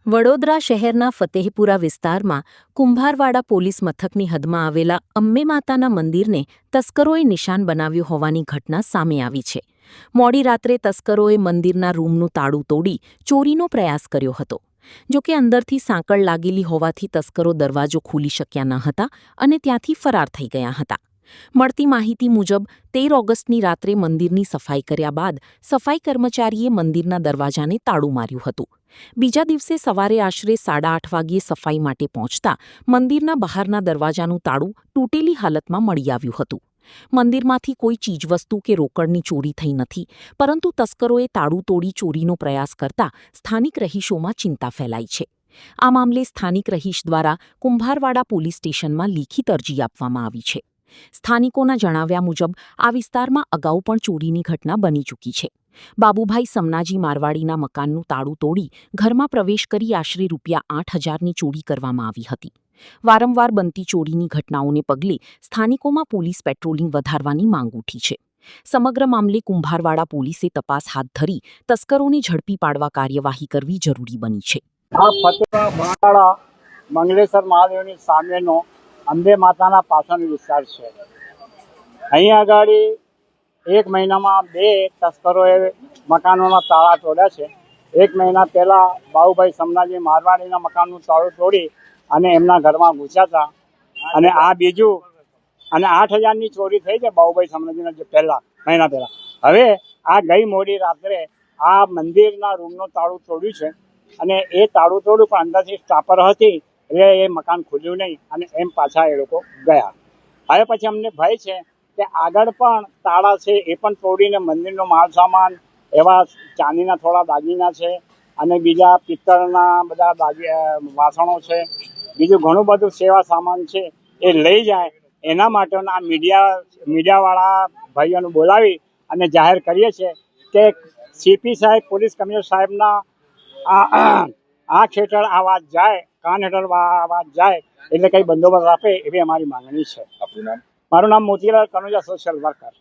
વડોદરા શહેરના ફતેહપુરા વિસ્તારમાં કુંભારવાડા પોલીસ મથકની હદમાં આવેલા અંબે માતાના મંદિરને તસ્કરોએ નિશાન બનાવ્યું હોવાની ઘટના સામે આવી છે. મોડી રાત્રે તસ્કરોએ મંદિરના રૂમનું તાળું તોડી ચોરીનો પ્રયાસ કર્યો હતો. જોકે અંદરથી સાંકળ લાગેલી હોવાથી તસ્કરો દરવાજો ખોલી શક્યા ન હતા અને ત્યાંથી ફરાર થઈ ગયા હતા. મળતી માહિતી મુજબ 13 ઓગસ્ટની રાત્રે મંદિરની સફાઈ કર્યા બાદ સફાઈ કર્મચારીએ મંદિરના દરવાજાને તાળું માર્યું હતું. બીજા દિવસે સવારે આશરે 8:30 વાગ્યે સફાઈ માટે પહોંચતા મંદિરના બહારના દરવાજાનું તાળું તૂટેલી હાલતમાં મળી આવ્યું હતું. મંદિરમાંથી કોઈ ચીજવસ્તુ કે રોકડની ચોરી થઈ નથી, પરંતુ તસ્કરોએ તાળું તોડી ચોરીનો પ્રયાસ કરતા સ્થાનિક રહીશોમાં ચિંતા ફેલાઈ છે. આ મામલે સ્થાનિક રહીશ દ્વારા કુંભારવાડા પોલીસ સ્ટેશનમાં લેખિત અરજી આપવામાં આવી છે. સ્થાનિકોના જણાવ્યા મુજબ આ વિસ્તારમાં અગાઉ પણ ચોરીની ઘટના બની ચૂકી છે. બાબુભાઈ સમનાજી મારવાડીના મકાનનું તાળું તોડી ઘરમાં પ્રવેશ કરી આશરે ₹8,000ની ચોરી કરવામાં આવી હતી. વારંવાર બનતી ચોરીની ઘટનાઓને પગલે સ્થાનિકોમાં પોલીસ પેટ્રોલિંગ વધારવાની માંગ ઉઠી છે. સમગ્ર મામલે કુંભારવાડા પોલીસે તપાસ હાથ ધરી તસ્કરોને ઝડપી પાડવા કાર્યવાહી કરવી જરૂરી બની છે. ફતેહપુરા મંગલેશ્વર મહાદેવની સામેનો અંબે માતાના પાછળનો વિસ્તાર છે. અહીં આગળ 1 મહિનામાં 2 તસ્કરોએ મકાનોના તાળા તોડ્યા છે. 1 મહિના પહેલાં બાબુભાઈ સમનાજી મારવાડીના મકાનનું તાળું તોડી અને એમના ઘરમાં ઘૂસ્યા હતા. અને આ બીજું અને 8,000ની ચોરી થઈ છે બાબુભાઈ સમનાજીના જે મહિના પહેલાં. હવે આ ગઈ મોડી રાત્રે આ મંદિરના રૂમનું તાળું તોડ્યું છે અને એ તાળું તોડ્યું પણ અંદરથી સ્ટાપર હતી એટલે એ મકાન ખુલ્યું નહીં અને એમ પાછા એ લોકો ગયા. હવે પછી અમને ભય છે કે આગળ પણ તાળા છે એ પણ તોડીને મંદિરનો માલ સામાન, એવા ચાંદીના થોડા દાગીના છે અને બીજા પિત્તળના બધા વાસણો છે, બીજું ઘણું બધું સેવા સામાન છે એ લઈ જાય. એના માટેના મીડિયાવાળા ભાઈઓને બોલાવી અને જાહેર કરીએ છીએ કે સીપી સાહેબ, પોલીસ કમિશનર સાહેબના આંખ હેઠળ આ વાત જાય, કાન હેઠળ આ વાત જાય એટલે કંઈ બંદોબસ્ત આપે એવી અમારી માંગણી છે. મારું નામ મોતીલાલ કનોજા, સોશિયલ વર્કર.